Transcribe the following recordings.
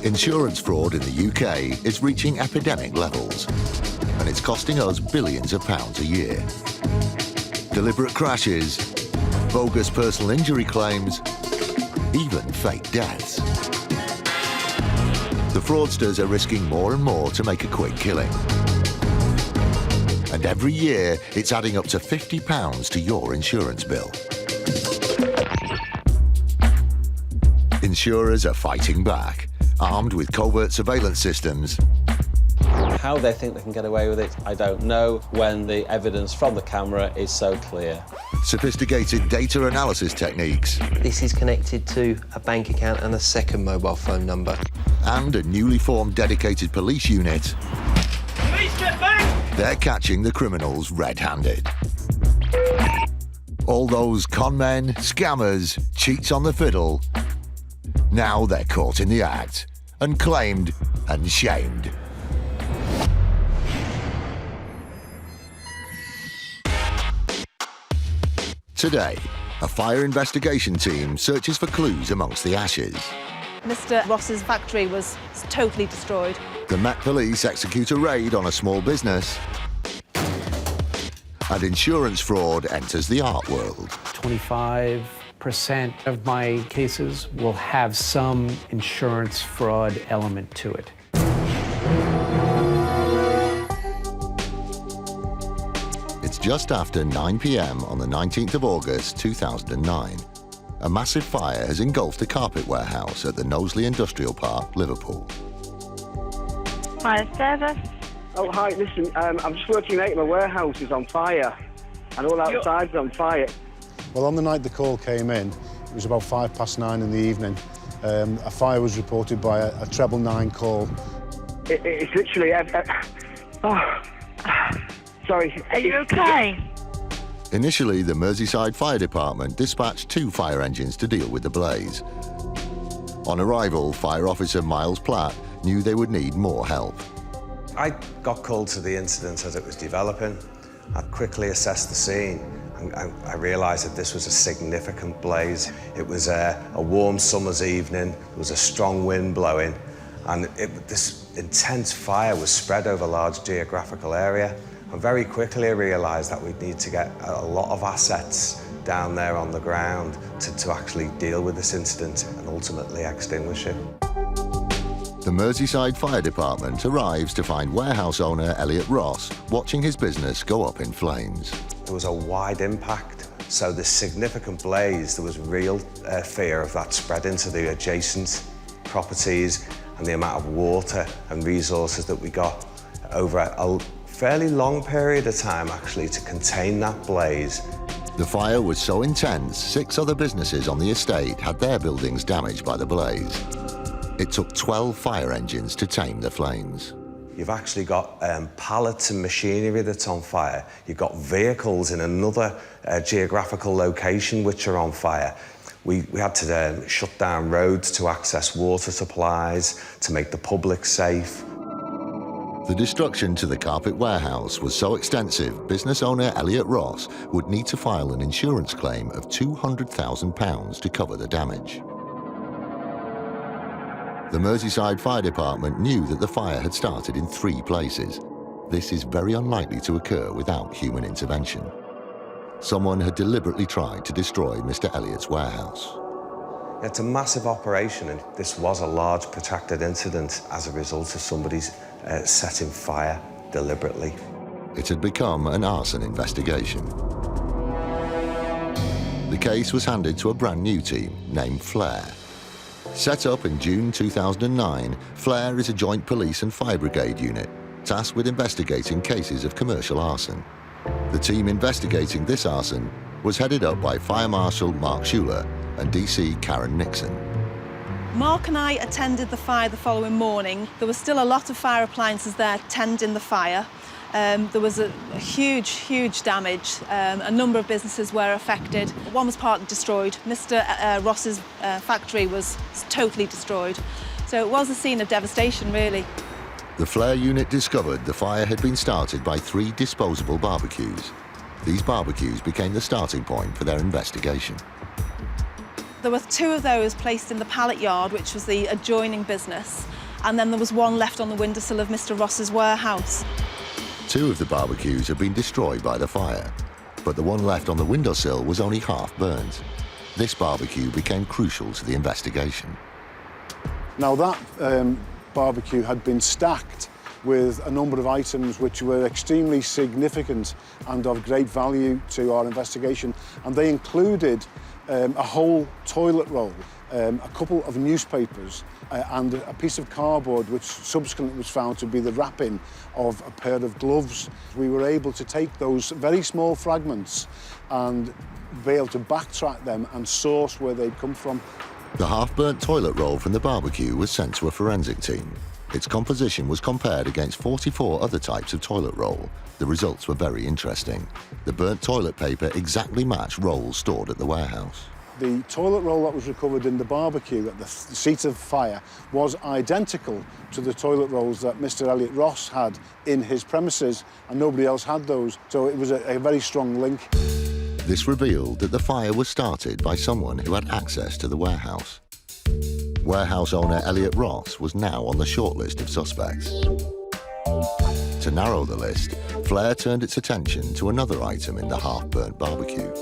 Insurance fraud in the UK is reaching epidemic levels, and it's costing us billions of pounds a year. Deliberate crashes, bogus personal injury claims, even fake deaths. The fraudsters are risking more and more to make a quick killing. And every year, it's adding up to £50 to your insurance bill. Insurers are fighting back, armed with covert surveillance systems. How they think they can get away with it, I don't know, when the evidence from the camera is so clear. Sophisticated data analysis techniques. This is connected to a bank account and a second mobile phone number. And a newly formed dedicated police unit. Police, get back! They're catching the criminals red-handed. All those con men, scammers, cheats on the fiddle, now they're caught in the act and claimed and shamed. Today, a fire investigation team searches for clues amongst the ashes. Mr. Ross's factory was totally destroyed. The Met Police execute a raid on a small business. And insurance fraud enters the art world. 25% of my cases will have some insurance fraud element to it. It's just after 9 p.m. on the 19th of August 2009. A massive fire has engulfed a carpet warehouse at the Knowsley Industrial Park, Liverpool. Fire service. Oh, hi, listen, I'm just working late, my warehouse is on fire, and all outside's on fire. Well, on the night the call came in, it was about 9:05 in the evening. A fire was reported by a treble 9 call. It's literally... sorry. Are you okay? Initially, the Merseyside Fire Department dispatched 2 fire engines to deal with the blaze. On arrival, Fire Officer Miles Platt knew they would need more help. I got called to the incident as it was developing. I quickly assessed the scene and I realised that this was a significant blaze. It was a warm summer's evening, there was a strong wind blowing, and this intense fire was spread over a large geographical area. And very quickly I realised that we'd need to get a lot of assets down there on the ground to actually deal with this incident and ultimately extinguish it. The Merseyside Fire Department arrives to find warehouse owner Elliot Ross watching his business go up in flames. There was a wide impact, so this significant blaze, there was real fear of that spreading to the adjacent properties, and the amount of water and resources that we got over a fairly long period of time actually to contain that blaze. The fire was so intense, 6 other businesses on the estate had their buildings damaged by the blaze. It took 12 fire engines to tame the flames. You've actually got pallets and machinery that's on fire. You've got vehicles in another geographical location which are on fire. We had to shut down roads to access water supplies, to make the public safe. The destruction to the carpet warehouse was so extensive, business owner Elliot Ross would need to file an insurance claim of £200,000 to cover the damage. The Merseyside Fire Department knew that the fire had started in 3 places. This is very unlikely to occur without human intervention. Someone had deliberately tried to destroy Mr. Elliot's warehouse. It's a massive operation, and this was a large protracted incident as a result of somebody's setting fire deliberately. It had become an arson investigation. The case was handed to a brand new team named Flare. Set up in June 2009, Flare is a joint police and fire brigade unit tasked with investigating cases of commercial arson. The team investigating this arson was headed up by Fire Marshal Mark Schuler and DC Karen Nixon. Mark and I attended the fire the following morning. There was still a lot of fire appliances there tending the fire. There was a huge damage. A number of businesses were affected. One was partly destroyed. Mr. Ross's factory was totally destroyed. So it was a scene of devastation, really. The Flare unit discovered the fire had been started by 3 disposable barbecues. These barbecues became the starting point for their investigation. There were 2 of those placed in the pallet yard, which was the adjoining business, and then there was 1 left on the windowsill of Mr. Ross's warehouse. 2 of the barbecues had been destroyed by the fire, but the one left on the windowsill was only half burnt. This barbecue became crucial to the investigation. Now that barbecue had been stacked with a number of items which were extremely significant and of great value to our investigation, and they included a whole toilet roll, a couple of newspapers, and a piece of cardboard which subsequently was found to be the wrapping of a pair of gloves. We were able to take those very small fragments and be able to backtrack them and source where they'd come from. The half-burnt toilet roll from the barbecue was sent to a forensic team. Its composition was compared against 44 other types of toilet roll. The results were very interesting. The burnt toilet paper exactly matched rolls stored at the warehouse. The toilet roll that was recovered in the barbecue at the seat of fire was identical to the toilet rolls that Mr. Elliot Ross had in his premises, and nobody else had those, so it was a very strong link. This revealed that the fire was started by someone who had access to the warehouse. Warehouse owner Elliot Ross was now on the shortlist of suspects. To narrow the list, Flair turned its attention to another item in the half-burnt barbecue.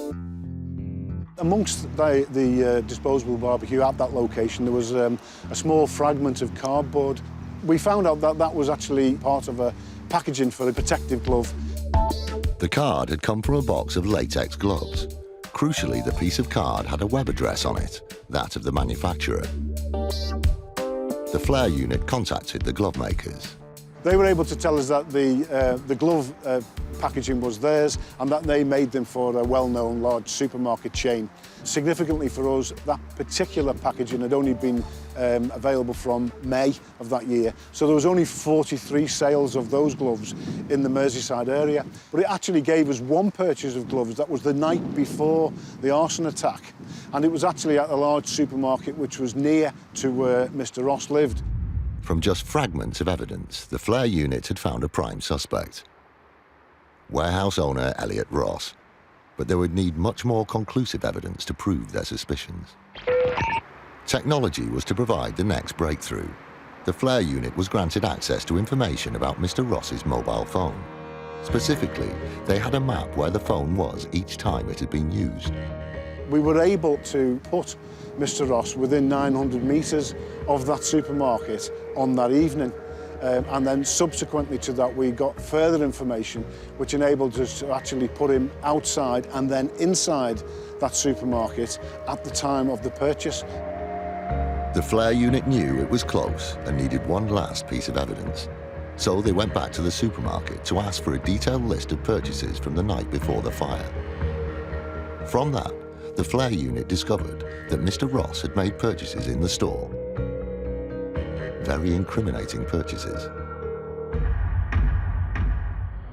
Amongst the disposable barbecue at that location, there was a small fragment of cardboard. We found out that that was actually part of a packaging for a protective glove. The card had come from a box of latex gloves. Crucially, the piece of card had a web address on it, that of the manufacturer. The Flair unit contacted the glove makers. They were able to tell us that the glove packaging was theirs and that they made them for a well-known large supermarket chain. Significantly for us, that particular packaging had only been available from May of that year, so there was only 43 sales of those gloves in the Merseyside area. But it actually gave us 1 purchase of gloves. That was the night before the arson attack, and it was actually at a large supermarket which was near to where Mr. Ross lived. From just fragments of evidence, the Flair unit had found a prime suspect. Warehouse owner Elliot Ross. But they would need much more conclusive evidence to prove their suspicions. Technology was to provide the next breakthrough. The Flair unit was granted access to information about Mr. Ross's mobile phone. Specifically, they had a map where the phone was each time it had been used. We were able to put Mr. Ross within 900 metres of that supermarket on that evening. And then subsequently to that, we got further information which enabled us to actually put him outside and then inside that supermarket at the time of the purchase. The Flair unit knew it was close and needed one last piece of evidence. So they went back to the supermarket to ask for a detailed list of purchases from the night before the fire. From that, the Flair unit discovered that Mr. Ross had made purchases in the store. Very incriminating purchases.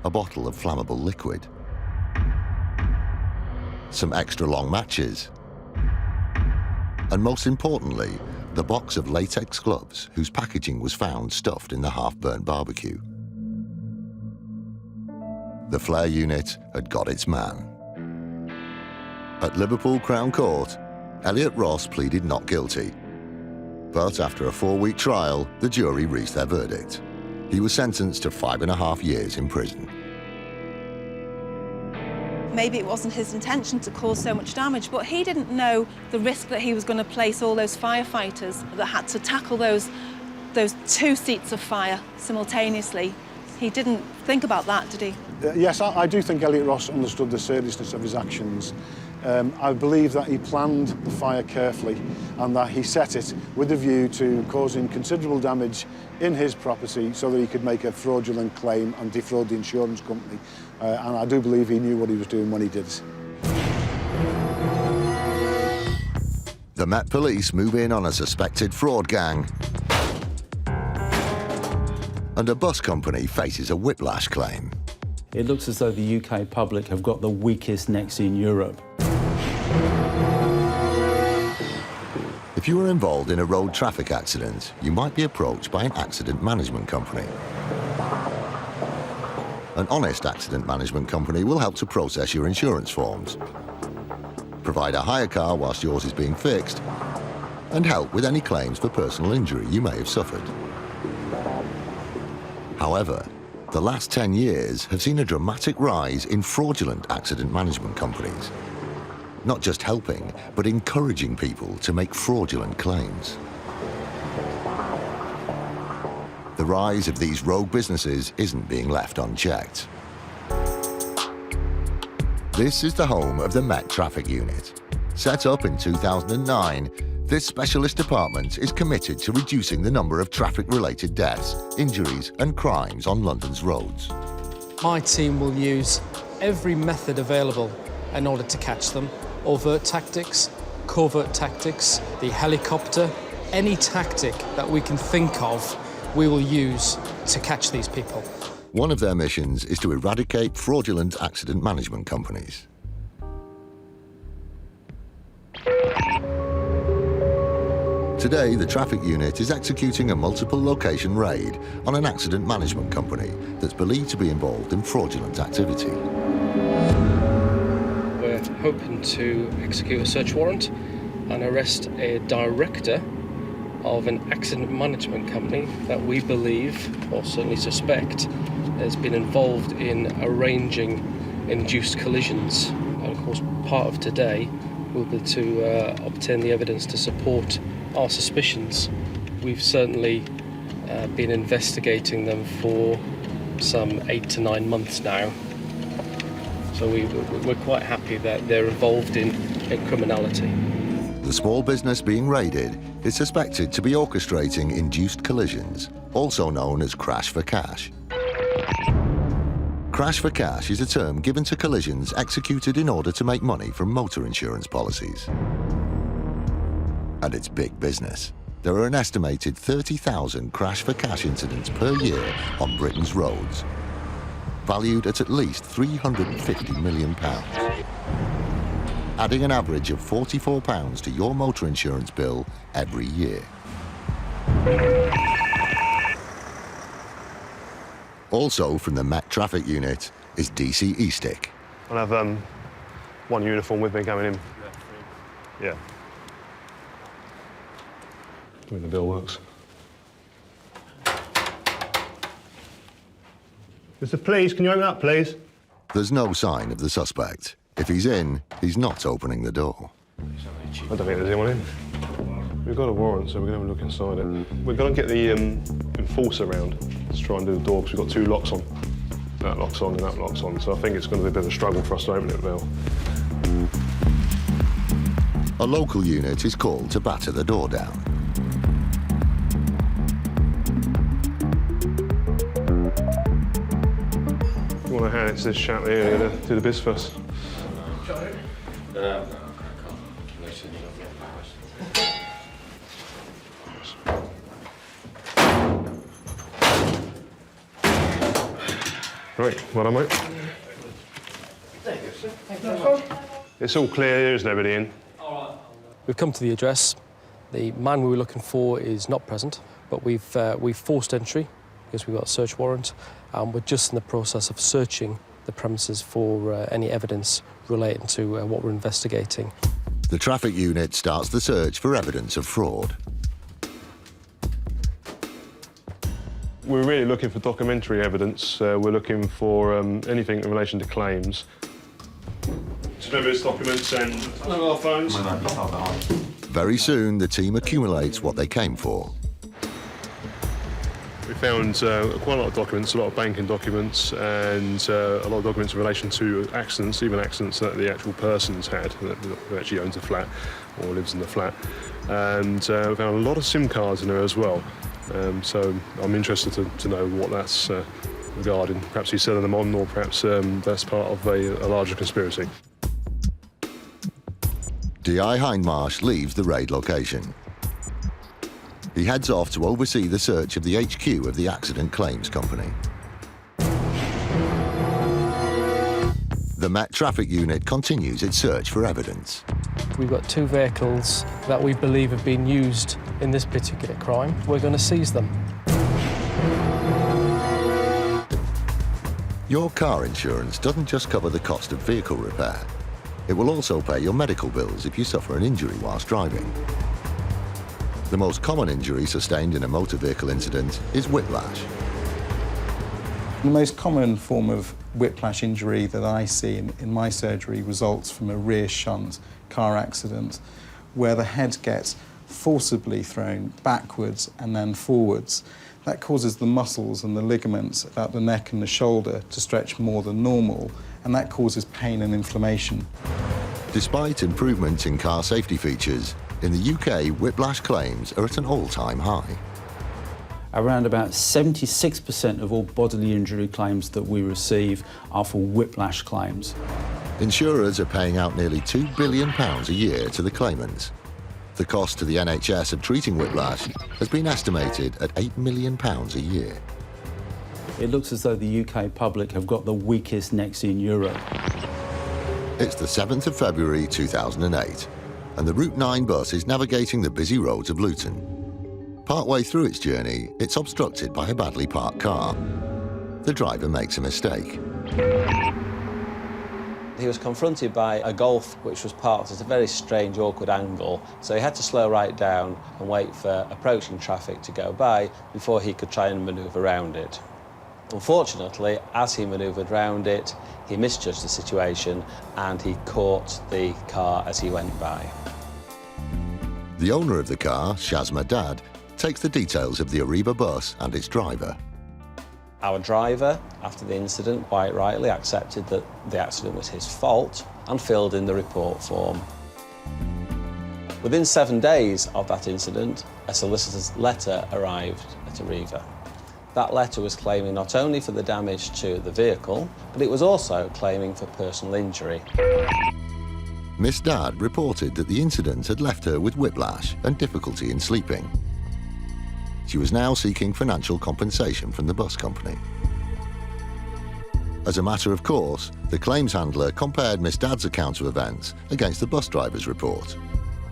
A bottle of flammable liquid. Some extra long matches. And most importantly, the box of latex gloves whose packaging was found stuffed in the half-burnt barbecue. The Flair unit had got its man. At Liverpool Crown Court, Elliot Ross pleaded not guilty. But after a 4-week trial, the jury reached their verdict. He was sentenced to 5.5 years in prison. Maybe it wasn't his intention to cause so much damage, but he didn't know the risk that he was going to place all those firefighters that had to tackle those 2 seats of fire simultaneously. He didn't think about that, did he? Yes, I do think Elliot Ross understood the seriousness of his actions. I believe that he planned the fire carefully and that he set it with a view to causing considerable damage in his property so that he could make a fraudulent claim and defraud the insurance company. And I do believe he knew what he was doing when he did it. The Met Police move in on a suspected fraud gang. And a bus company faces a whiplash claim. It looks as though the UK public have got the weakest necks in Europe. If you were involved in a road traffic accident, you might be approached by an accident management company. An honest accident management company will help to process your insurance forms. provide a hire car whilst yours is being fixed, and help with any claims for personal injury you may have suffered. However, the last 10 years have seen a dramatic rise in fraudulent accident management companies. Not just helping, but encouraging people to make fraudulent claims. The rise of these rogue businesses isn't being left unchecked. This is the home of the Met Traffic Unit. Set up in 2009, this specialist department is committed to reducing the number of traffic-related deaths, injuries and crimes on London's roads. My team will use every method available in order to catch them. Overt tactics, covert tactics, the helicopter, any tactic that we can think of, we will use to catch these people. One of their missions is to eradicate fraudulent accident management companies. Today, the traffic unit is executing a multiple location raid on an accident management company that's believed to be involved in fraudulent activity. We're hoping to execute a search warrant and arrest a director of an accident management company that we believe, or certainly suspect, has been involved in arranging induced collisions. And of course, part of today will be to obtain the evidence to support our suspicions. We've certainly been investigating them for some 8 to 9 months now. So we're quite happy that they're involved in criminality. The small business being raided is suspected to be orchestrating induced collisions, also known as crash for cash. Crash for cash is a term given to collisions executed in order to make money from motor insurance policies. And it's big business. There are an estimated 30,000 crash for cash incidents per year on Britain's roads, valued at least £350 million, adding an average of £44 to your motor insurance bill every year. Also from the Met Traffic Unit is DC E-Stick. I'll have one uniform with me going in. Yeah. When the bill works. Mr. Please, can you open up, please? There's no sign of the suspect. If he's in, he's not opening the door. I don't think there's anyone in. We've got a warrant, so we're going to have a look inside it. We're going to get the enforcer around to try and do the door, because we've got 2 locks on. That lock's on and that lock's on, so I think it's going to be a bit of a struggle for us to open it, Bill. A local unit is called to batter the door down. If you want to hand it to this chap here to do the biz first. Right, well done, mate. Thank you, sir. Thank you very much. It's all clear, there isn't everybody in. We've come to the address. The man we were looking for is not present, but we've forced entry because we've got a search warrant, and we're just in the process of searching the premises for any evidence relating to what we're investigating. The traffic unit starts the search for evidence of fraud. We're really looking for documentary evidence. We're looking for anything in relation to claims. Just remember it's documents and mobile phones. Very soon, the team accumulates what they came for. We found quite a lot of documents, a lot of banking documents, and a lot of documents in relation to accidents, even accidents that the actual person's had, who actually owns a flat or lives in the flat. And we found a lot of SIM cards in there as well. So I'm interested to know what that's regarding. Perhaps he's selling them on, or perhaps that's part of a larger conspiracy. DI Hindmarsh leaves the raid location. He heads off to oversee the search of the HQ of the accident claims company. The Met Traffic Unit continues its search for evidence. We've got 2 vehicles that we believe have been used in this particular crime. We're going to seize them. Your car insurance doesn't just cover the cost of vehicle repair. It will also pay your medical bills if you suffer an injury whilst driving. The most common injury sustained in a motor vehicle incident is whiplash. The most common form of whiplash injury that I see in my surgery results from a rear shunt car accident where the head gets forcibly thrown backwards and then forwards. That causes the muscles and the ligaments about the neck and the shoulder to stretch more than normal, and that causes pain and inflammation. Despite improvements in car safety features, in the UK, whiplash claims are at an all-time high. Around about 76% of all bodily injury claims that we receive are for whiplash claims. Insurers are paying out nearly £2 billion a year to the claimants. The cost to the NHS of treating whiplash has been estimated at £8 million a year. It looks as though the UK public have got the weakest necks in Europe. It's the 7th of February 2008, and the Route 9 bus is navigating the busy roads of Luton. Partway through its journey, it's obstructed by a badly parked car. The driver makes a mistake. He was confronted by a Golf which was parked at a very strange, awkward angle, so he had to slow right down and wait for approaching traffic to go by before he could try and manoeuvre around it. Unfortunately, as he manoeuvred around it, he misjudged the situation and he caught the car as he went by. The owner of the car, Shazma Dad, takes the details of the Arriva bus and its driver. Our driver, after the incident, quite rightly accepted that the accident was his fault and filled in the report form. Within 7 days of that incident, a solicitor's letter arrived at Arriva. That letter was claiming not only for the damage to the vehicle, but it was also claiming for personal injury. Miss Dad reported that the incident had left her with whiplash and difficulty in sleeping. She was now seeking financial compensation from the bus company. As a matter of course, the claims handler compared Miss Dad's account of events against the bus driver's report.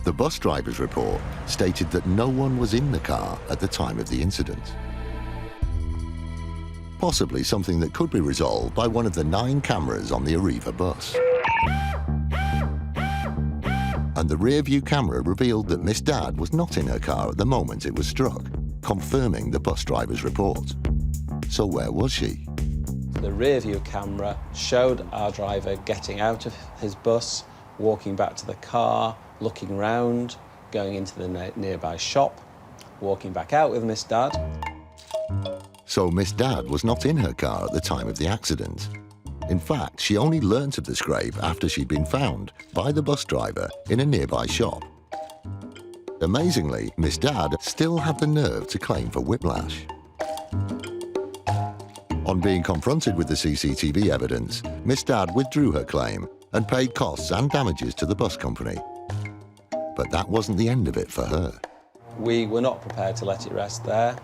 The bus driver's report stated that no one was in the car at the time of the incident. Possibly something that could be resolved by one of the 9 cameras on the Arriva bus. And the rear-view camera revealed that Miss Dad was not in her car at the moment it was struck, confirming the bus driver's report. So where was she? The rear-view camera showed our driver getting out of his bus, walking back to the car, looking round, going into the nearby shop, walking back out with Miss Dad. So Miss Dad was not in her car at the time of the accident. In fact, she only learnt of the scrape after she'd been found by the bus driver in a nearby shop. Amazingly, Miss Dad still had the nerve to claim for whiplash. On being confronted with the CCTV evidence, Miss Dad withdrew her claim and paid costs and damages to the bus company. But that wasn't the end of it for her. We were not prepared to let it rest there.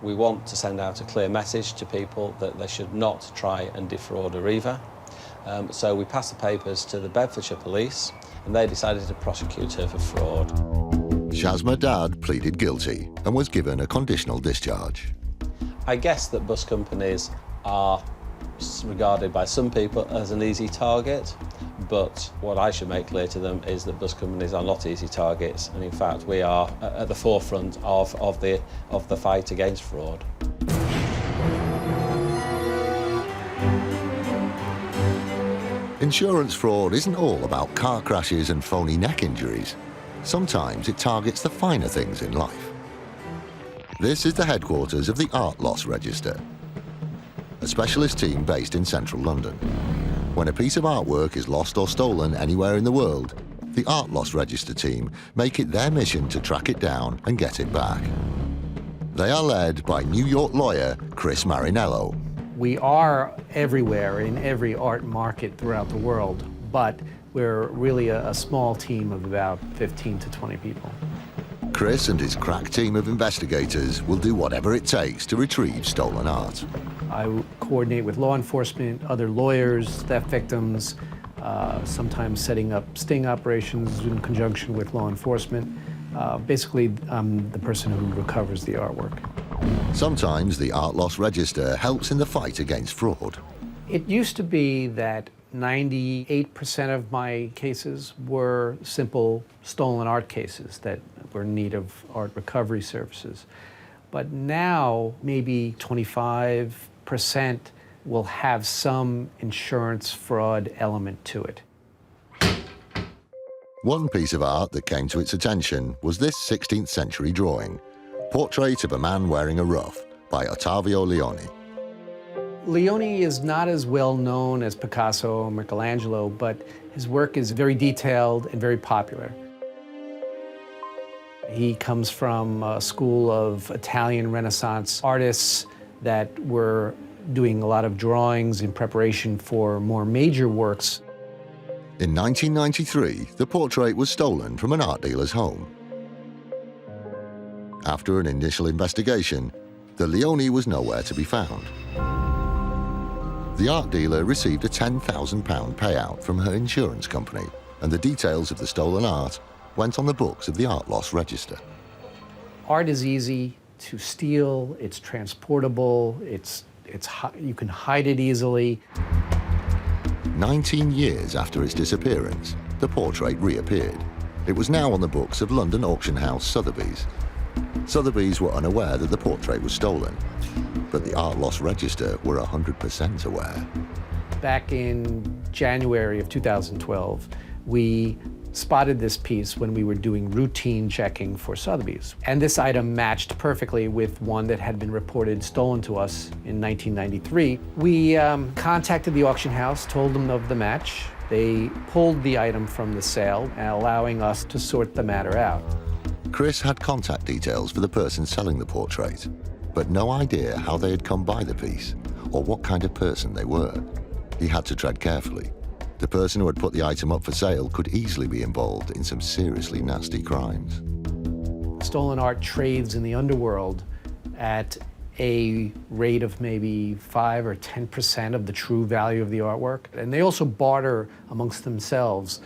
We want to send out a clear message to people that they should not try and defraud Arriva. So we passed the papers to the Bedfordshire Police and they decided to prosecute her for fraud. Shazma Dad pleaded guilty and was given a conditional discharge. I guess that bus companies are regarded by some people as an easy target, but what I should make clear to them is that bus companies are not easy targets, and in fact we are at the forefront of the fight against fraud. Insurance fraud isn't all about car crashes and phony neck injuries. Sometimes it targets the finer things in life. This is the headquarters of the Art Loss Register, a specialist team based in central London. When a piece of artwork is lost or stolen anywhere in the world, the Art Loss Register team make it their mission to track it down and get it back. They are led by New York lawyer Chris Marinello. We are everywhere in every art market throughout the world, but we're really a small team of about 15 to 20 people. Chris and his crack team of investigators will do whatever it takes to retrieve stolen art. I coordinate with law enforcement, other lawyers, theft victims, sometimes setting up sting operations in conjunction with law enforcement. Basically, I'm the person who recovers the artwork. Sometimes the Art Loss Register helps in the fight against fraud. It used to be that 98% of my cases were simple stolen art cases that were in need of art recovery services. But now maybe 25% will have some insurance fraud element to it. One piece of art that came to its attention was this 16th century drawing, Portrait of a Man Wearing a Ruff by Ottavio Leoni. Leoni is not as well known as Picasso or Michelangelo, but his work is very detailed and very popular. He comes from a school of Italian Renaissance artists that were doing a lot of drawings in preparation for more major works. In 1993, the portrait was stolen from an art dealer's home. After an initial investigation, the Leoni was nowhere to be found. The art dealer received a £10,000 payout from her insurance company, and the details of the stolen art went on the books of the Art Loss Register. Art is easy to steal, it's transportable, you can hide it easily. 19 years after its disappearance, the portrait reappeared. It was now on the books of London auction house Sotheby's. Sotheby's were unaware that the portrait was stolen, but the Art Loss Register were 100% aware. Back in January of 2012, we spotted this piece when we were doing routine checking for Sotheby's. And this item matched perfectly with one that had been reported stolen to us in 1993. We contacted the auction house, told them of the match. They pulled the item from the sale, allowing us to sort the matter out. Chris had contact details for the person selling the portrait, but no idea how they had come by the piece or what kind of person they were. He had to tread carefully. The person who had put the item up for sale could easily be involved in some seriously nasty crimes. Stolen art trades in the underworld at a rate of maybe 5 or 10% of the true value of the artwork. And they also barter amongst themselves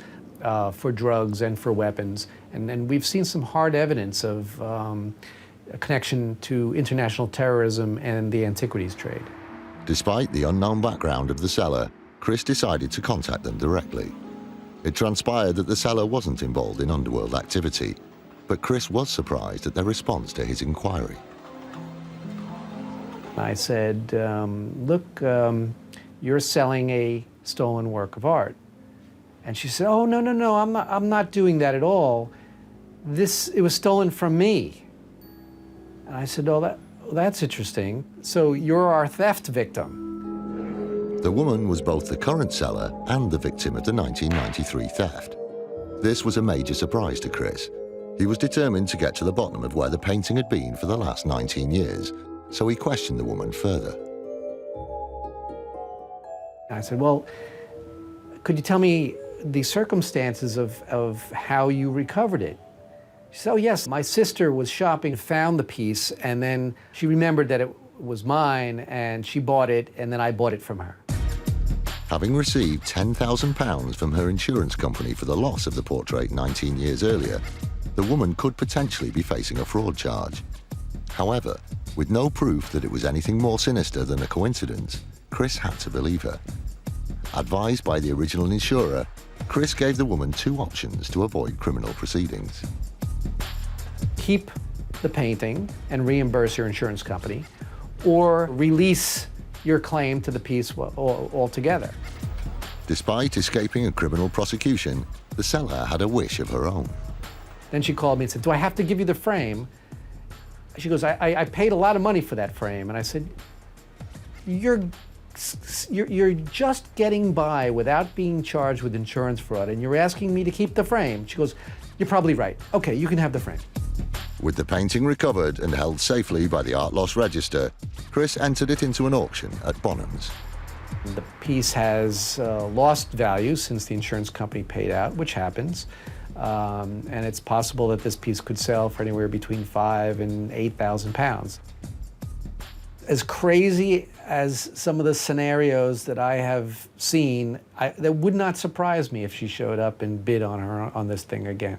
for drugs and for weapons. And we've seen some hard evidence of a connection to international terrorism and the antiquities trade. Despite the unknown background of the seller, Chris decided to contact them directly. It transpired that the seller wasn't involved in underworld activity, but Chris was surprised at their response to his inquiry. I said, look, you're selling a stolen work of art. And she said, oh, no, I'm not doing that at all. It was stolen from me. And I said, oh, that's interesting. So you're our theft victim. The woman was both the current seller and the victim of the 1993 theft. This was a major surprise to Chris. He was determined to get to the bottom of where the painting had been for the last 19 years, so he questioned the woman further. I said, well, could you tell me the circumstances of how you recovered it? She said, oh, yes, my sister was shopping, found the piece, and then she remembered that it was mine, and she bought it, and then I bought it from her. Having received £10,000 from her insurance company for the loss of the portrait 19 years earlier, the woman could potentially be facing a fraud charge. However, with no proof that it was anything more sinister than a coincidence, Chris had to believe her. Advised by the original insurer, Chris gave the woman two options to avoid criminal proceedings. Keep the painting and reimburse your insurance company, or release your claim to the piece altogether. Despite escaping a criminal prosecution, the seller had a wish of her own. Then she called me and said, do I have to give you the frame? She goes, I paid a lot of money for that frame. And I said, you're just getting by without being charged with insurance fraud, and you're asking me to keep the frame. She goes, you're probably right. Okay, you can have the frame. With the painting recovered and held safely by the Art Loss Register, Chris entered it into an auction at Bonhams. The piece has lost value since the insurance company paid out, which happens. And it's possible that this piece could sell for anywhere between £5,000 and £8,000. As crazy as some of the scenarios that I have seen, that would not surprise me if she showed up and bid on this thing again.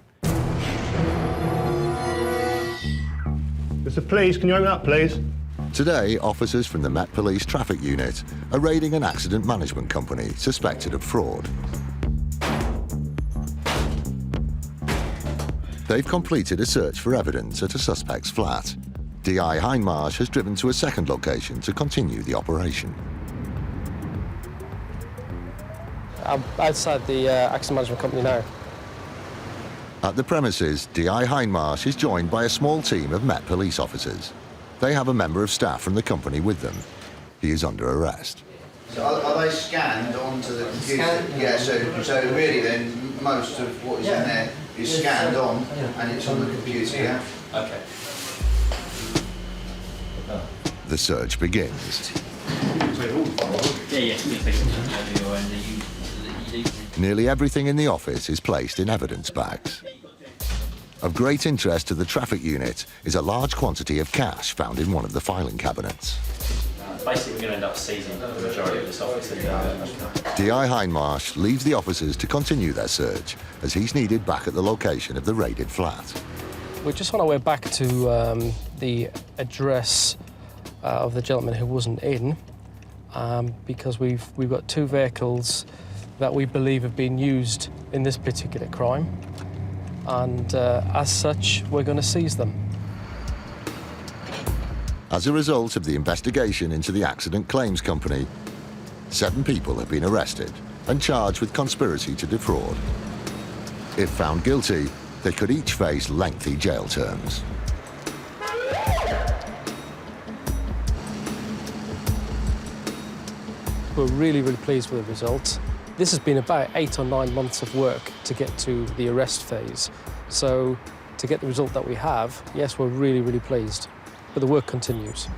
Mr. Please, can you open up, please? Today, officers from the Met Police Traffic Unit are raiding an accident management company suspected of fraud. They've completed a search for evidence at a suspect's flat. DI Hindmarsh has driven to a second location to continue the operation. I'm outside the accident management company now. At the premises, DI Hindmarsh is joined by a small team of Met Police officers. They have a member of staff from the company with them. He is under arrest. So are they scanned onto the computer? Yeah, so really then, most of what is in there is scanned on and it's on the computer, yeah? Okay. The search begins. Nearly everything in the office is placed in evidence bags. Of great interest to the traffic unit is a large quantity of cash found in one of the filing cabinets. Basically, we're going to end up seizing the majority of this office. DI Hindmarsh leaves the officers to continue their search as he's needed back at the location of the raided flat. We're just on our way back to the address of the gentleman who wasn't in, because we've got two vehicles that we believe have been used in this particular crime, and as such, we're going to seize them. As a result of the investigation into the accident claims company, 7 people have been arrested and charged with conspiracy to defraud. If found guilty, they could each face lengthy jail terms. We're really, really pleased with the results. This has been about 8 or 9 months of work to get to the arrest phase. So to get the result that we have, yes, we're really, really pleased. But the work continues.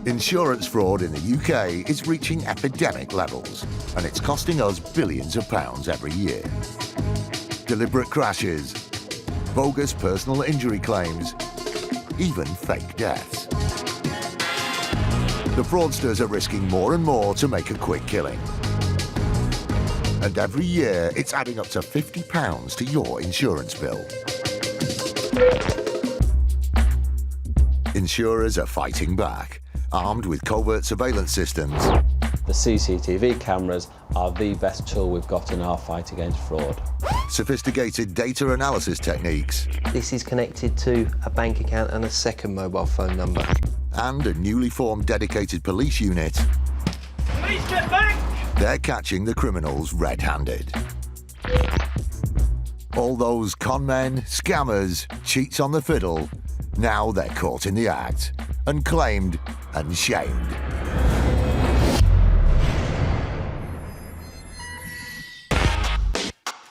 Insurance fraud in the UK is reaching epidemic levels, and it's costing us billions of pounds every year. Deliberate crashes, bogus personal injury claims, even fake deaths. The fraudsters are risking more and more to make a quick killing. And every year, it's adding up to £50 to your insurance bill. Insurers are fighting back, armed with covert surveillance systems. The CCTV cameras are the best tool we've got in our fight against fraud. Sophisticated data analysis techniques. This is connected to a bank account and a second mobile phone number. And a newly formed dedicated police unit. Police, get back! They're catching the criminals red-handed. All those con men, scammers, cheats on the fiddle, now they're caught in the act and claimed and shamed.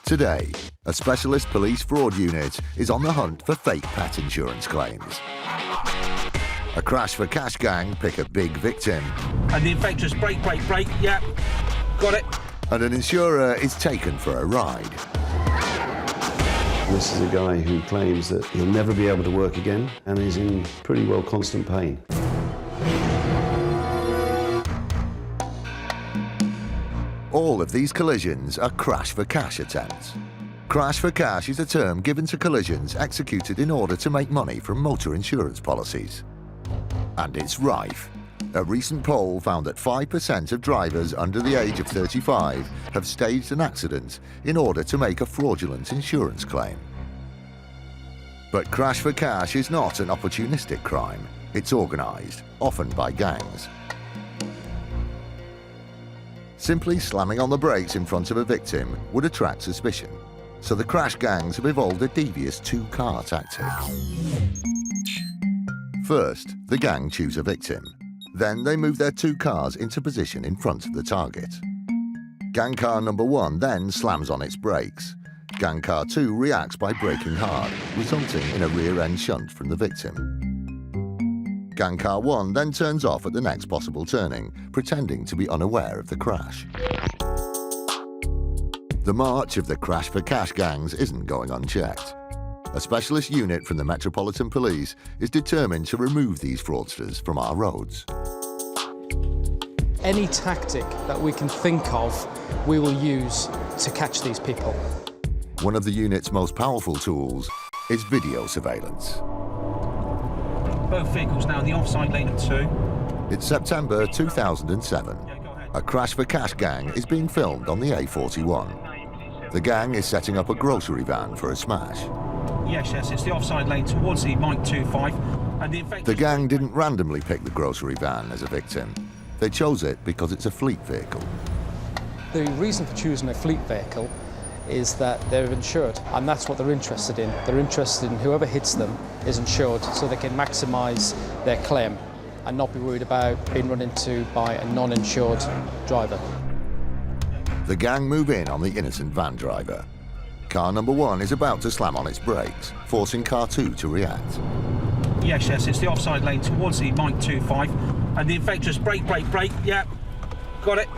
Today, a specialist police fraud unit is on the hunt for fake pet insurance claims. A crash for cash gang pick a big victim. And the infectious brake, yeah, got it. And an insurer is taken for a ride. This is a guy who claims that he'll never be able to work again and is in pretty well constant pain. All of these collisions are crash for cash attempts. Crash for cash is a term given to collisions executed in order to make money from motor insurance policies. And it's rife. A recent poll found that 5% of drivers under the age of 35 have staged an accident in order to make a fraudulent insurance claim. But crash for cash is not an opportunistic crime. It's organised, often by gangs. Simply slamming on the brakes in front of a victim would attract suspicion, so the crash gangs have evolved a devious two-car tactic. First, the gang choose a victim. Then they move their 2 cars into position in front of the target. Gang car number 1 then slams on its brakes. Gang car 2 reacts by braking hard, resulting in a rear-end shunt from the victim. Gang car 1 then turns off at the next possible turning, pretending to be unaware of the crash. The march of the Crash for Cash gangs isn't going unchecked. A specialist unit from the Metropolitan Police is determined to remove these fraudsters from our roads. Any tactic that we can think of, we will use to catch these people. One of the unit's most powerful tools is video surveillance. Both vehicles now in the offside lane of 2. It's September 2007. A Crash for Cash gang is being filmed on the A41. The gang is setting up a grocery van for a smash. Yes, it's the offside lane towards the Mike 25. And the gang didn't randomly pick the grocery van as a victim. They chose it because it's a fleet vehicle. The reason for choosing a fleet vehicle is that they're insured, and that's what they're interested in. They're interested in whoever hits them is insured, so they can maximise their claim and not be worried about being run into by a non-insured driver. The gang move in on the innocent van driver. Car number 1 is about to slam on its brakes, forcing car 2 to react. Yes, it's the offside lane towards the Mike 25. And the infectious brake, yeah, got it.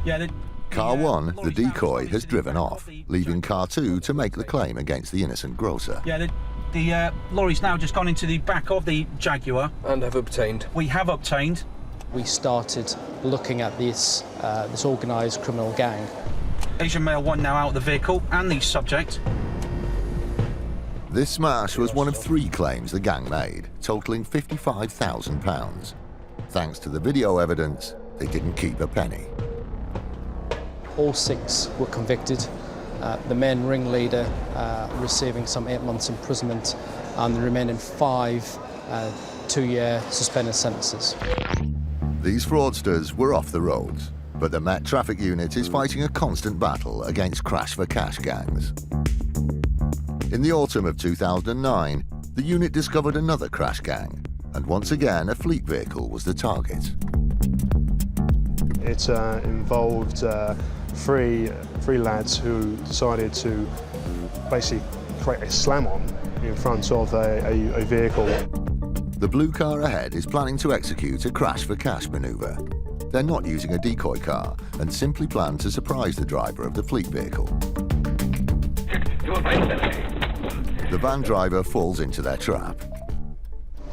Yeah. Car 1, the decoy, has driven off, leaving car 2 to make the claim against the innocent grocer. Yeah, the lorry's now just gone into the back of the Jaguar. And have obtained. We have obtained. We started looking at this organised criminal gang. Asian male 1 now out of the vehicle, and the subject. This smash was one of 3 claims the gang made, totalling £55,000. Thanks to the video evidence, they didn't keep a penny. All 6 were convicted. The main ringleader receiving some 8 months imprisonment, and the remaining 5 2-year suspended sentences. These fraudsters were off the roads, but the Met Traffic Unit is fighting a constant battle against Crash for Cash gangs. In the autumn of 2009, the unit discovered another crash gang, and once again a fleet vehicle was the target. It involved 3 lads who decided to basically create a slam-on in front of a vehicle. The blue car ahead is planning to execute a Crash for Cash manoeuvre. They're not using a decoy car and simply plan to surprise the driver of the fleet vehicle. The van driver falls into their trap.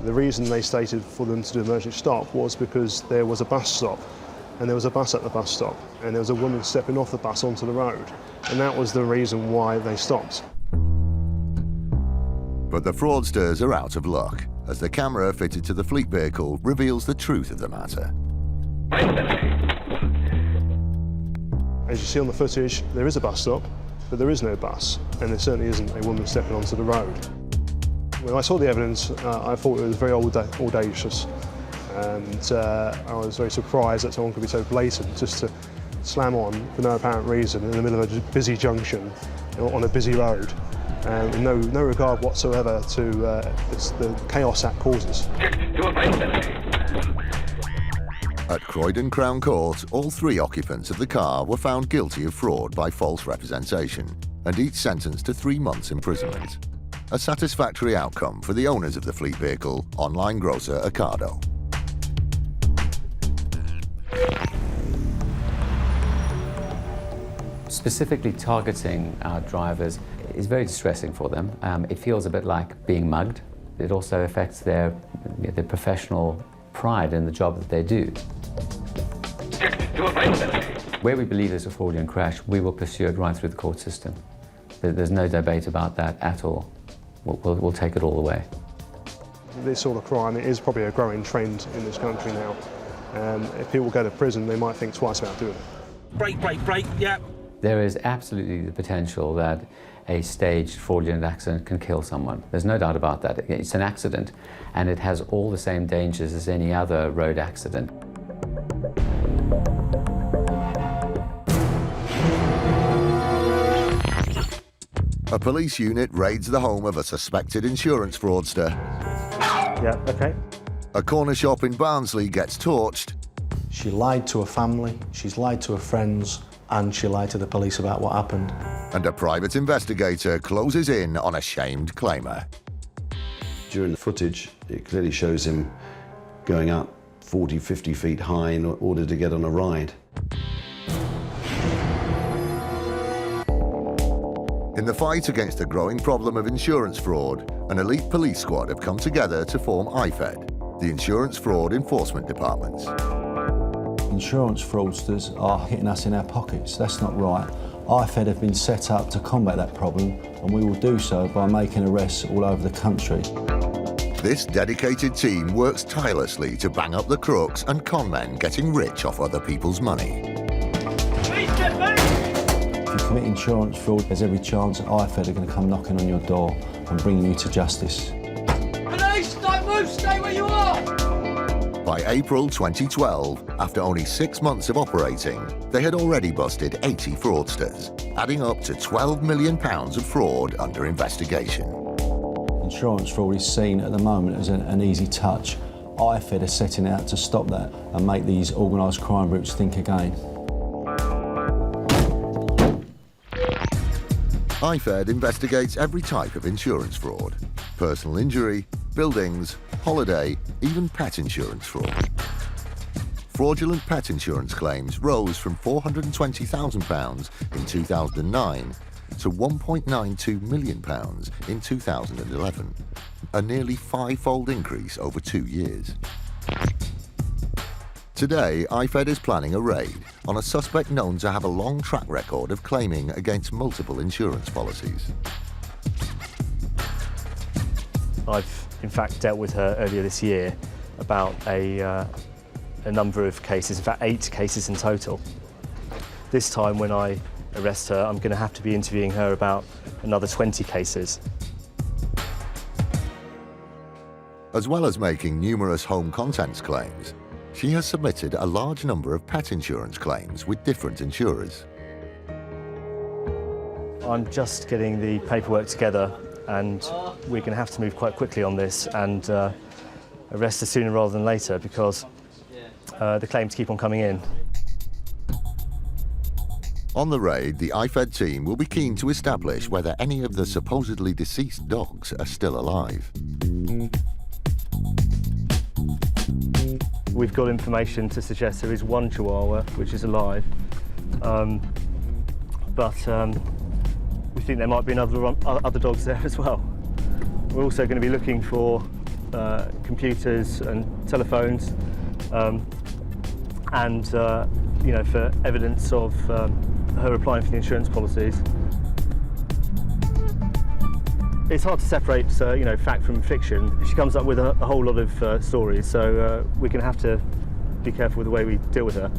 The reason they stated for them to do an emergency stop was because there was a bus stop, and there was a bus at the bus stop, and there was a woman stepping off the bus onto the road, and that was the reason why they stopped. But the fraudsters are out of luck, as the camera fitted to the fleet vehicle reveals the truth of the matter. As you see on the footage, there is a bus stop, but there is no bus, and there certainly isn't a woman stepping onto the road. When I saw the evidence, I thought it was very audacious, and I was very surprised that someone could be so blatant just to slam on for no apparent reason in the middle of a busy junction on a busy road, with no regard whatsoever to the chaos that causes. At Croydon Crown Court, all 3 occupants of the car were found guilty of fraud by false representation, and each sentenced to 3 months imprisonment. A satisfactory outcome for the owners of the fleet vehicle, online grocer Ocado. Specifically targeting our drivers is very distressing for them. It feels a bit like being mugged. It also affects their professional pride in the job that they do. Where we believe there's a fraudulent crash, we will pursue it right through the court system. There's no debate about that at all. We'll take it all the way. This sort of crime is probably a growing trend in this country now. If people go to prison, they might think twice about doing it. Brake, yeah. There is absolutely the potential that a staged fraudulent accident can kill someone. There's no doubt about that. It's an accident, and it has all the same dangers as any other road accident. A police unit raids the home of a suspected insurance fraudster Yeah, okay. A corner shop in Barnsley gets torched. She lied to her family, she's lied to her friends, and she lied to the police about what happened. And a private investigator closes in on a shamed claimer. During the footage, it clearly shows him going up 40, 50 feet high in order to get on a ride. In the fight against the growing problem of insurance fraud, an elite police squad have come together to form IFED, the Insurance Fraud Enforcement Department. Insurance fraudsters are hitting us in our pockets. That's not right. IFED have been set up to combat that problem, and we will do so by making arrests all over the country. This dedicated team works tirelessly to bang up the crooks and con men getting rich off other people's money. If you commit insurance fraud, there's every chance that IFED are going to come knocking on your door and bring you to justice. Police, don't move, stay where you are! By April 2012, after only 6 months of operating, they had already busted 80 fraudsters, adding up to £12 million of fraud under investigation. Insurance fraud is seen at the moment as an easy touch. IFED are setting out to stop that and make these organised crime groups think again. IFED investigates every type of insurance fraud: personal injury, buildings, holiday, even pet insurance fraud. Fraudulent pet insurance claims rose from £420,000 in 2009 to £1.92 million in 2011, a nearly five-fold increase over 2 years. Today, IFED is planning a raid on a suspect known to have a long track record of claiming against multiple insurance policies. I've in fact dealt with her earlier this year about a number of cases, in fact 8 cases in total. This time when I arrest her, I'm going to have to be interviewing her about another 20 cases. As well as making numerous home contents claims, she has submitted a large number of pet insurance claims with different insurers. I'm just getting the paperwork together and we're going to have to move quite quickly on this and arrest her sooner rather than later because the claims keep on coming in. On the raid, the IFED team will be keen to establish whether any of the supposedly deceased dogs are still alive. We've got information to suggest there is one Chihuahua which is alive, but we think there might be other dogs there as well. We're also going to be looking for computers and telephones, and you know, for evidence of her applying for the insurance policies. It's hard to separate, you know, fact from fiction. She comes up with a whole lot of stories, so we're going to have to be careful with the way we deal with her.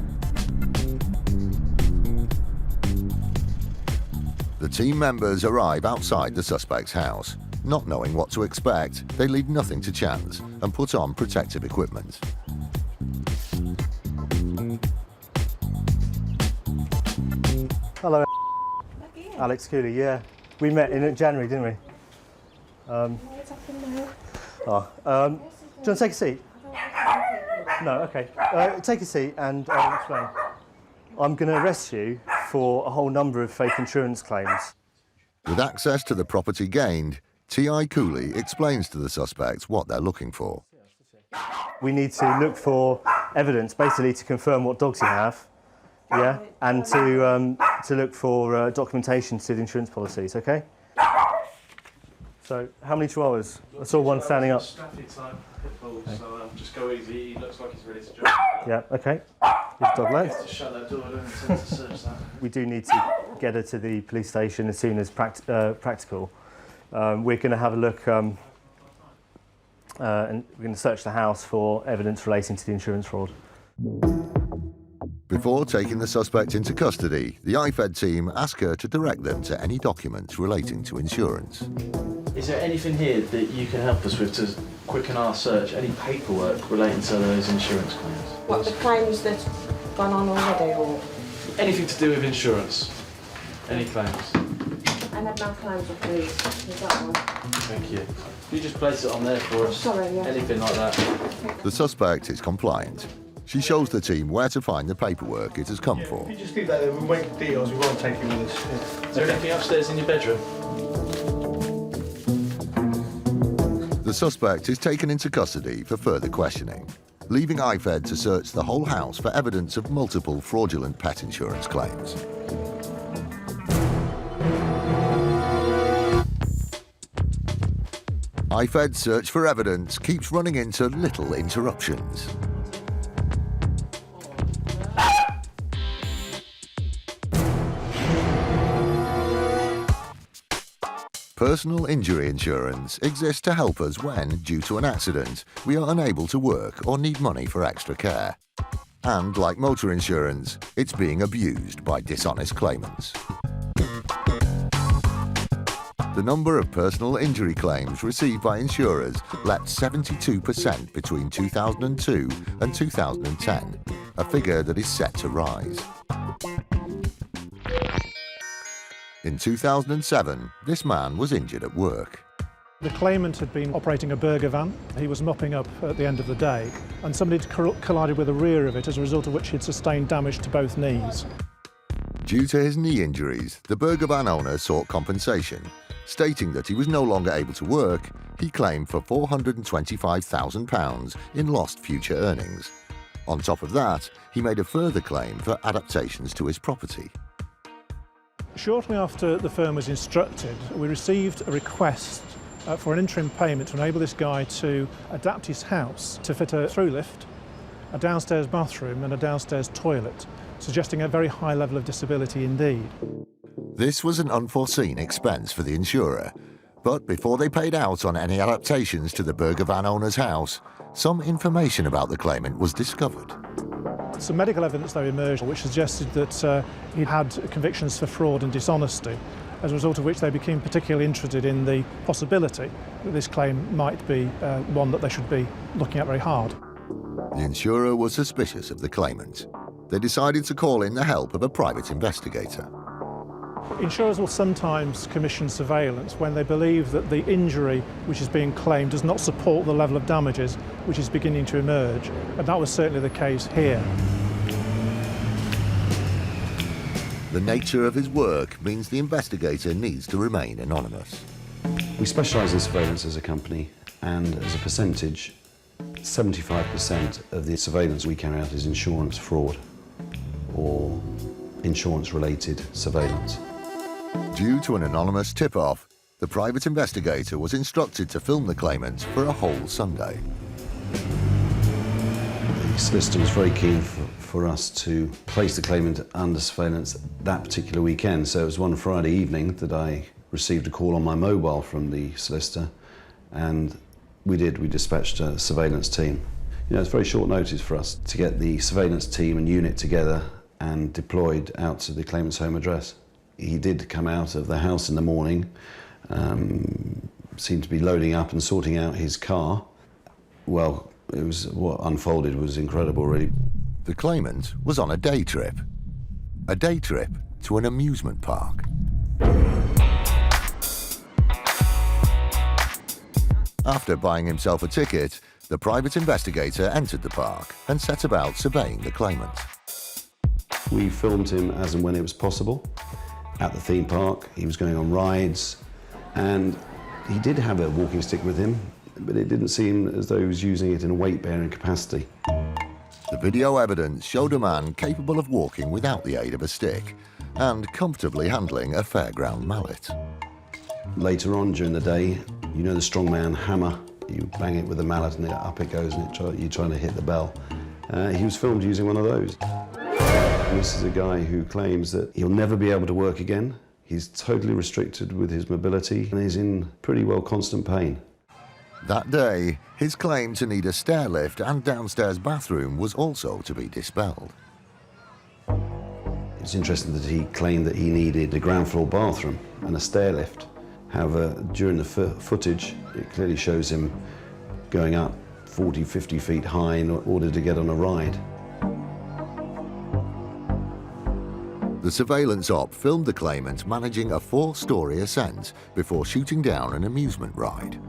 The team members arrive outside the suspect's house. Not knowing what to expect, they leave nothing to chance and put on protective equipment. Hello, Alex Cooley, yeah. We met in January, didn't we? Do you want to take a seat? No, okay. Take a seat and I'll explain. I'm going to arrest you for a whole number of fake insurance claims. With access to the property gained, T.I. Cooley explains to the suspects what they're looking for. We need to look for evidence, basically to confirm what dogs you have, yeah, and to look for documentation to the insurance policies, okay? So, how many Chihuahuas? I saw one standing up. Staffy type pit bull, so just go easy. He looks like he's ready to jump. Yeah, okay. Your dog left. To shut that door, I don't intend to search that. We do need to get her to the police station as soon as practical. We're going to have a look and we're going to search the house for evidence relating to the insurance fraud. Before taking the suspect into custody, the IFED team ask her to direct them to any documents relating to insurance. Is there anything here that you can help us with to quicken our search? Any paperwork relating to those insurance claims? What, the claims that's gone on already, or...? Anything to do with insurance. Any claims. And I've now climbed off these. There's that one. Thank you. You just place it on there for us. Sorry, yeah. Anything like that. The suspect is compliant. She shows the team where to find the paperwork it has come for. If you just leave that there, we won't details, we won't take it with us. Is there anything upstairs in your bedroom? The suspect is taken into custody for further questioning, leaving IFED to search the whole house for evidence of multiple fraudulent pet insurance claims. IFED's search for evidence keeps running into little interruptions. Personal injury insurance exists to help us when, due to an accident, we are unable to work or need money for extra care. And like motor insurance, it's being abused by dishonest claimants. The number of personal injury claims received by insurers leapt 72% between 2002 and 2010, a figure that is set to rise. In 2007, this man was injured at work. The claimant had been operating a burger van. He was mopping up at the end of the day, and somebody had collided with the rear of it, as a result of which he'd sustained damage to both knees. Due to his knee injuries, the burger van owner sought compensation. Stating that he was no longer able to work, he claimed for £425,000 in lost future earnings. On top of that, he made a further claim for adaptations to his property. Shortly after the firm was instructed, we received a request for an interim payment to enable this guy to adapt his house to fit a through lift, a downstairs bathroom and a downstairs toilet, suggesting a very high level of disability indeed. This was an unforeseen expense for the insurer, but before they paid out on any adaptations to the burger van owner's house, some information about the claimant was discovered. Some medical evidence, though, emerged which suggested that he had convictions for fraud and dishonesty, as a result of which they became particularly interested in the possibility that this claim might be one that they should be looking at very hard. The insurer was suspicious of the claimant. They decided to call in the help of a private investigator. Insurers will sometimes commission surveillance when they believe that the injury which is being claimed does not support the level of damages which is beginning to emerge, and that was certainly the case here. The nature of his work means the investigator needs to remain anonymous. We specialise in surveillance as a company, and as a percentage, 75% of the surveillance we carry out is insurance fraud or insurance-related surveillance. Due to an anonymous tip-off, the private investigator was instructed to film the claimant for a whole Sunday. The solicitor was very keen for us to place the claimant under surveillance that particular weekend, so it was one Friday evening that I received a call on my mobile from the solicitor, and we dispatched a surveillance team. You know, it's very short notice for us to get the surveillance team and unit together and deployed out to the claimant's home address. He did come out of the house in the morning, seemed to be loading up and sorting out his car. Well, what unfolded was incredible, really. The claimant was on a day trip to an amusement park. After buying himself a ticket, the private investigator entered the park and set about surveying the claimant. We filmed him as and when it was possible. At the theme park, he was going on rides, and he did have a walking stick with him, but it didn't seem as though he was using it in a weight-bearing capacity. The video evidence showed a man capable of walking without the aid of a stick and comfortably handling a fairground mallet. Later on during the day, you know the strongman hammer, you bang it with a mallet and up it goes and you're trying to hit the bell. He was filmed using one of those. This is a guy who claims that he'll never be able to work again. He's totally restricted with his mobility and is in pretty well constant pain. That day, his claim to need a stair lift and downstairs bathroom was also to be dispelled. It's interesting that he claimed that he needed a ground floor bathroom and a stair lift. However, during the footage, it clearly shows him going up 40, 50 feet high in order to get on a ride. The surveillance op filmed the claimant managing a 4-storey ascent before shooting down an amusement ride.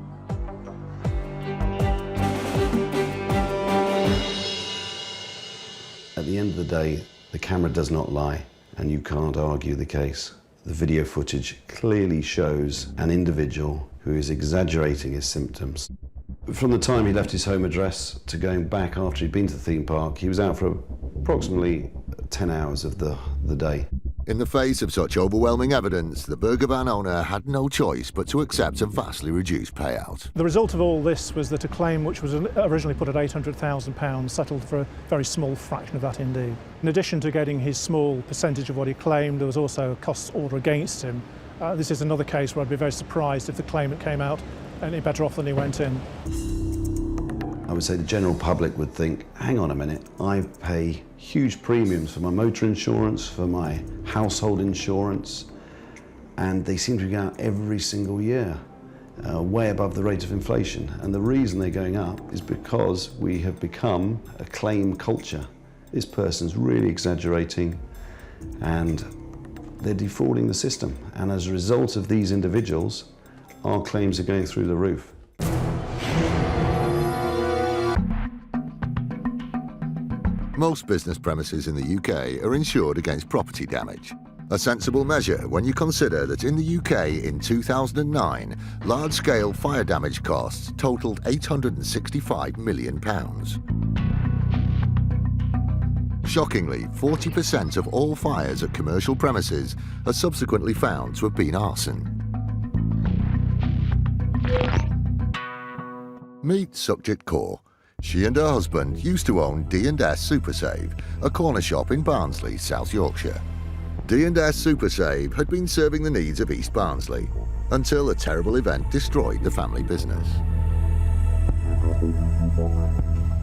At the end of the day, the camera does not lie, and you can't argue the case. The video footage clearly shows an individual who is exaggerating his symptoms. From the time he left his home address to going back after he'd been to the theme park, he was out for approximately 10 hours of the day. In the face of such overwhelming evidence, the burger van owner had no choice but to accept a vastly reduced payout. The result of all this was that a claim which was originally put at £800,000 settled for a very small fraction of that indeed. In addition to getting his small percentage of what he claimed, there was also a costs order against him. This is another case where I'd be very surprised if the claimant came out any better off than he went in. I would say the general public would think, hang on a minute, I pay huge premiums for my motor insurance, for my household insurance, and they seem to be going up every single year, way above the rate of inflation. And the reason they're going up is because we have become a claim culture. This person's really exaggerating and they're defrauding the system. And as a result of these individuals, our claims are going through the roof. Most business premises in the UK are insured against property damage. A sensible measure when you consider that in the UK in 2009, large-scale fire damage costs totalled £865 million. Shockingly, 40% of all fires at commercial premises are subsequently found to have been arson. Meet Sukhjit Kaur. She and her husband used to own D&S Super Save, a corner shop in Barnsley, South Yorkshire. D&S Super Save had been serving the needs of East Barnsley until a terrible event destroyed the family business.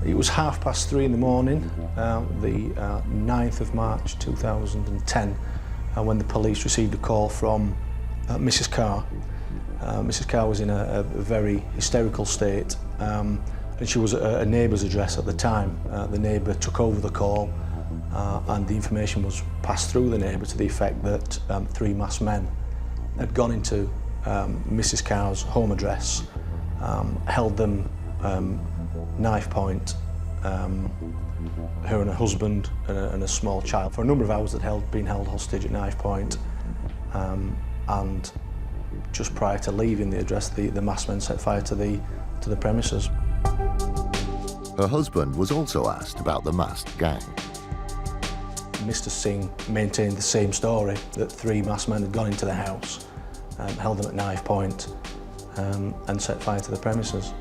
It was 3:30 in the morning, the 9th of March 2010, when the police received a call from Mrs. Carr. Mrs. Carr was in a very hysterical state, and she was at a neighbour's address at the time. The neighbour took over the call, and the information was passed through the neighbour to the effect that 3 masked men had gone into Mrs. Carr's home address, held them knife point, her and her husband and a small child. For a number of hours they'd been held hostage at knife point, and just prior to leaving the address, the masked men set fire to the premises. Her husband was also asked about the masked gang. Mr. Singh maintained the same story, that 3 masked men had gone into the house, held them at knife point, and set fire to the premises.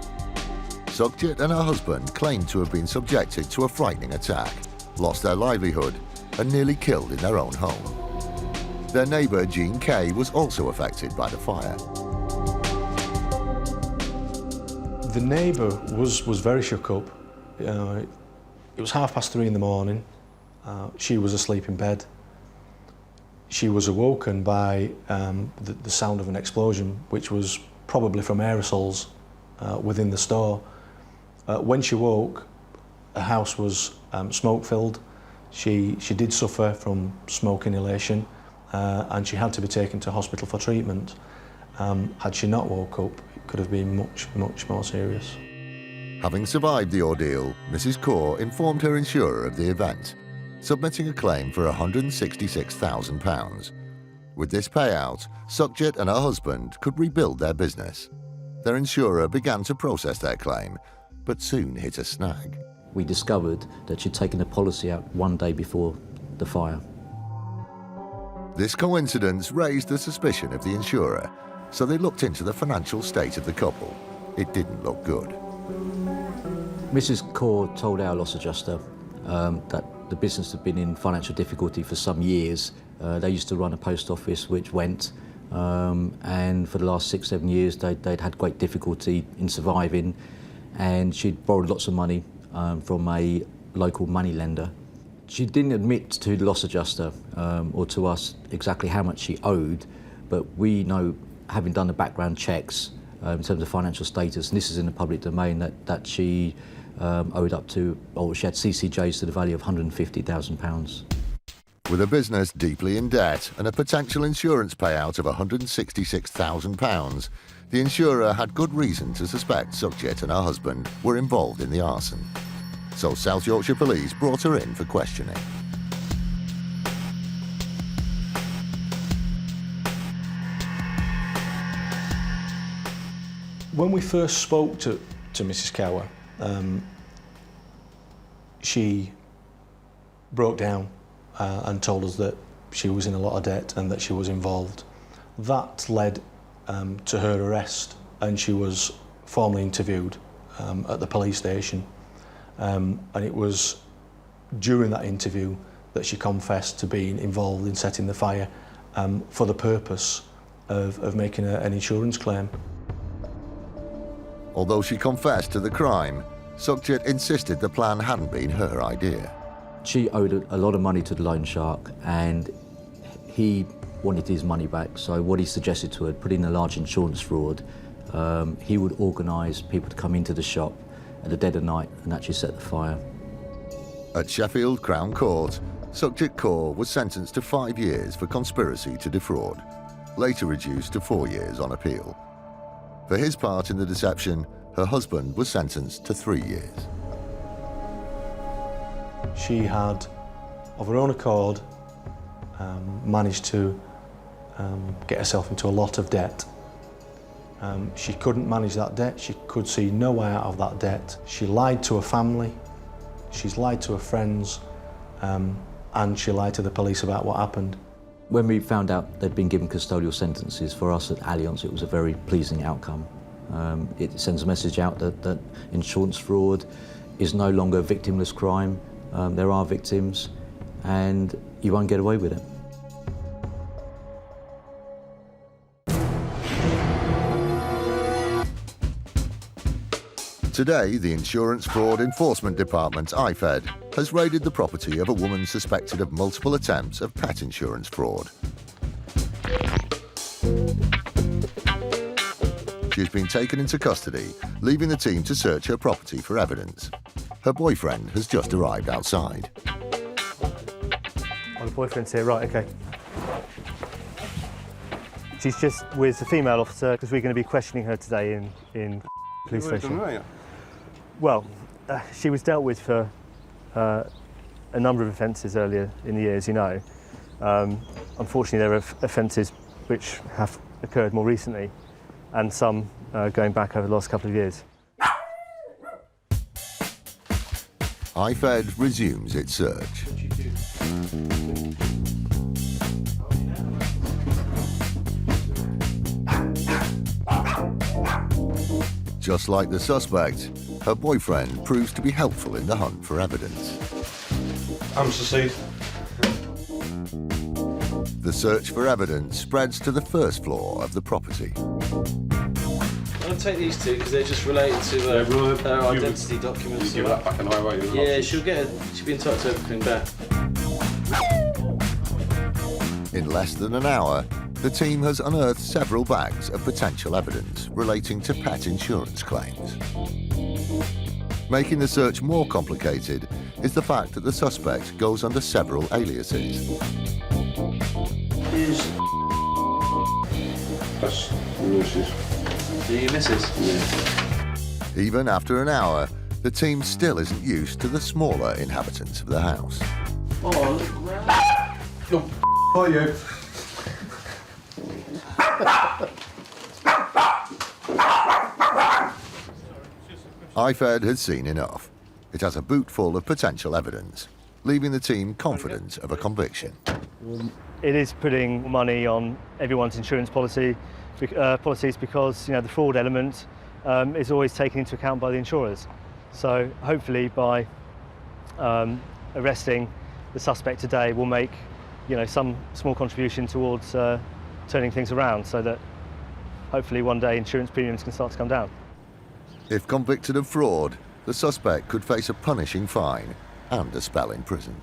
Sukhjit and her husband claimed to have been subjected to a frightening attack, lost their livelihood, and nearly killed in their own home. Their neighbour, Jean Kay, was also affected by the fire. The neighbour was very shook up. It was 3:30 in the morning. She was asleep in bed. She was awoken by the sound of an explosion, which was probably from aerosols within the store. When she woke, the house was smoke-filled. She did suffer from smoke inhalation, and she had to be taken to hospital for treatment. Had she not woke up, it could have been much, much more serious. Having survived the ordeal, Mrs. Kaur informed her insurer of the event, submitting a claim for £166,000. With this payout, Sukhjit and her husband could rebuild their business. Their insurer began to process their claim, but soon hit a snag. We discovered that she'd taken the policy out one day before the fire. This coincidence raised the suspicion of the insurer, so they looked into the financial state of the couple. It didn't look good. Mrs. Kaur told our loss adjuster that the business had been in financial difficulty for some years. They used to run a post office which went, and for the last 6-7 years they'd had great difficulty in surviving, and she'd borrowed lots of money from a local money lender. She didn't admit to the loss adjuster or to us exactly how much she owed, but we know, having done the background checks in terms of financial status, and this is in the public domain, that she owed up to, or she had CCJs to the value of £150,000. With a business deeply in debt and a potential insurance payout of £166,000, the insurer had good reason to suspect Sukhjit and her husband were involved in the arson. So South Yorkshire Police brought her in for questioning. When we first spoke to Mrs. Cower, she broke down and told us that she was in a lot of debt and that she was involved. That led to her arrest, and she was formally interviewed at the police station. And it was during that interview that she confessed to being involved in setting the fire for the purpose of making an insurance claim. Although she confessed to the crime, Sukhjit insisted the plan hadn't been her idea. She owed a lot of money to the loan shark, and he wanted his money back. So what he suggested to her, put in a large insurance fraud. He would organise people to come into the shop at the dead of night and actually set the fire. At Sheffield Crown Court, Sukhjit Kaur was sentenced to 5 years for conspiracy to defraud, later reduced to 4 years on appeal. For his part in the deception, her husband was sentenced to 3 years. She had, of her own accord, managed to get herself into a lot of debt. She couldn't manage that debt. She could see no way out of that debt. She lied to her family, she's lied to her friends, and she lied to the police about what happened. When we found out they'd been given custodial sentences, for us at Allianz, it was a very pleasing outcome. It sends a message out that insurance fraud is no longer a victimless crime. There are victims, and you won't get away with it. Today, the Insurance Fraud Enforcement Department, IFED, has raided the property of a woman suspected of multiple attempts of pet insurance fraud. She's been taken into custody, leaving the team to search her property for evidence. Her boyfriend has just arrived outside. Oh, the boyfriend's here, right, okay. She's just with a female officer because we're going to be questioning her today in police station. Well, she was dealt with for a number of offences earlier in the year, as you know. Unfortunately, there are offences which have occurred more recently, and some going back over the last couple of years. IFED resumes its search. Just like the suspect, her boyfriend proves to be helpful in the hunt for evidence. I'm Cecile. The search for evidence spreads to the first floor of the property. I'll take these two because they're just related to her identity documents. You give that back an highway? Yeah, she'll be entitled to everything back. In less than an hour, the team has unearthed several bags of potential evidence relating to pet insurance claims. Making the search more complicated is the fact that the suspect goes under several aliases. That's the missus. Do you missus? Yeah. Even after an hour, the team still isn't used to the smaller inhabitants of the house. Oh, look around. Who are you? IFED has seen enough. It has a boot full of potential evidence, leaving the team confident of a conviction. It is putting money on everyone's insurance policies because the fraud element is always taken into account by the insurers. So hopefully by arresting the suspect today, we'll make some small contribution towards turning things around, so that hopefully one day insurance premiums can start to come down. If convicted of fraud, the suspect could face a punishing fine and a spell in prison.